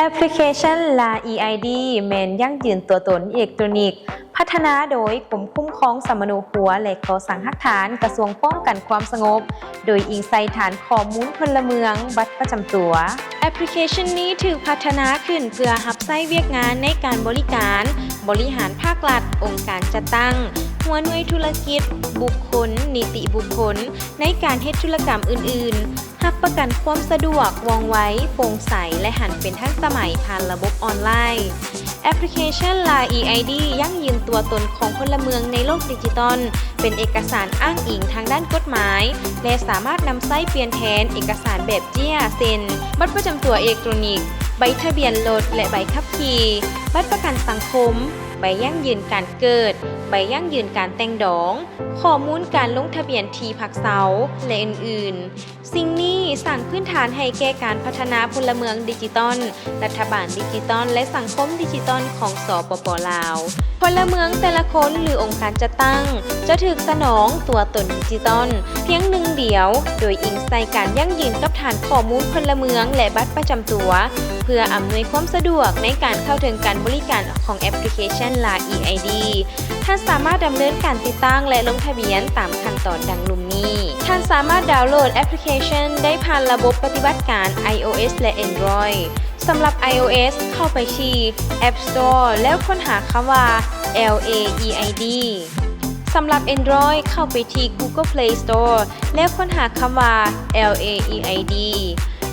แอปพลิเคชัน LA-eID แม่นยั่งยืนตัวตนอิเล็กทรอนิกส์พัฒนาโดยกรมคุ้มครองสมนูหัวและก่อสร้างหลักฐานกระทรวงป้องกันความสงบโดยอิงใส่ฐานข้อมูลพลเมืองบัตรประจำตัวแอปพลิเคชันนี้ถูกพัฒนาขึ้นเพื่อรับใช้เวียกงานในการบริหารภาครัฐองค์การจัดตั้งหัวหน่วยธุรกิจบุคคลนิติบุคคลในการเฮ็ดธุรกรรมอื่นๆรับประกันความสะดวกว่องไวโปร่งใสและหันเป็นทันสมัยผ่านระบบออนไลน์แอปพลิเคชัน LA-eID ยั่งยืนตัวตนของพลเมืองในโลกดิจิตอลเป็นเอกสารอ้างอิงทางด้านกฎหมายและสามารถนำใช้เปลี่ยนแทนเอกสารแบบเจี้ยเซ็นบัตรประจำตัวอิเล็กทรอนิกส์ใบทะเบียนรถและใบขับขี่บัตรประกันสังคมใบยั่งยืนการเกิดใบยั่งยืนการแต่งดองข้อมูลการลงทะเบียนที่พักเสาและอื่นๆสิ่งนี้สร้างพื้นฐานให้แก่การพัฒนาพลเมืองดิจิตอลรัฐบาลดิจิตอลและสังคมดิจิตอลของสปป.ลาวพลเมืองแต่ละคนหรือองค์การจัดตั้งจะถูกสนองตัวตนดิจิตอลเพียงหนึ่งเดียวโดยอิงใส่การยั่งยืนกับฐานข้อมูลพลเมืองและบัตรประจำตัวเพื่ออำนวยความสะดวกในการเข้าถึงการบริการของแอปพลิเคชัน LA-eID ท่านสามารถดำเนินการติดตั้งและลงทะเบียนตามขั้นตอนดังลุ่มนี้ท่านสามารถดาวน์โหลดแอปพลิเคชันได้ผ่านระบบปฏิบัติการ iOS และ Android สำหรับ iOS เข้าไปที่ App Store แล้วค้นหาคำว่า LA-eID สำหรับ Android เข้าไปที่ Google Play Store แล้วค้นหาคำว่า LA-eID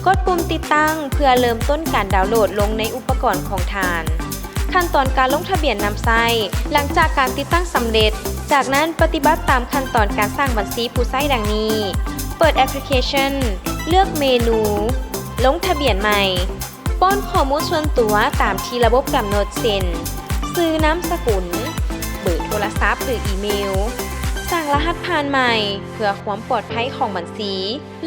กดปุ่มติดตั้งเพื่อเริ่มต้นการดาวน์โหลดลงในอุปกรณ์ของท่านขั้นตอนการลงทะเบียนนำไส้หลังจากการติดตั้งสำเร็จจากนั้นปฏิบัติตามขั้นตอนการสร้างบัญชีผู้ใช้ดังนี้เปิดแอปพลิเคชันเลือกเมนูลงทะเบียนใหม่ป้อนข้อมูลส่วนตัวตามที่ระบบกำหนดเช่นชื่อนามสกุลเบอร์โทรศัพท์หรืออีเมลสร้างรหัสผ่านใหม่เพื่อความปลอดภัยของบัญชี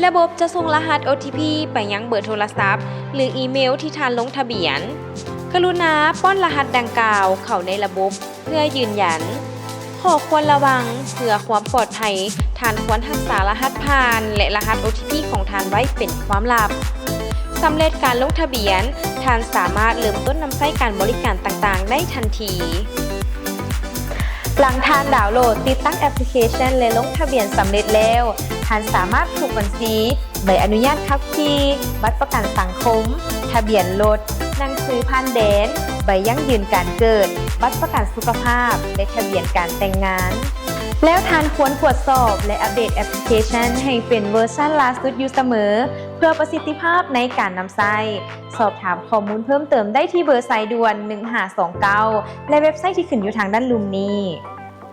ระบบจะส่งรหัส OTP ไปยังเบอร์โทรศัพท์หรืออีเมลที่ท่านลงทะเบียนกรุณาป้อนรหัสดังกล่าวเข้าในระบบเพื่อยืนยันข้อควรระวังเพื่อความปลอดภัยท่านควรรักษารหัสผ่านและรหัส OTP ของท่านไว้เป็นความลับสำเร็จการลงทะเบียนท่านสามารถเริ่มต้นนำใช้การบริการต่างๆได้ทันทีหลังท่านดาวน์โหลดติดตั้งแอปพลิเคชันและลงทะเบียนสำเร็จแล้วท่านสามารถผูกบัญชีใบอนุญาตขับขี่บัตรประกันสังคมทะเบียนรถหนังสือผ่านแดนใบยั่งยืนการเกิดบัตรประกันสุขภาพและทะเบียนการแต่งงานแล้วท่านควรตรวจสอบและอัปเดตแอปพลิเคชันให้เป็นเวอร์ชันล่าสุดอยู่เสมอเพื่อประสิทธิภาพในการนำใช้สอบถามข้อมูลเพิ่มเติมได้ที่เบอร์สายด่วน1529และเว็บไซต์ที่ขึ้นอยู่ทางด้านลุ่มนี้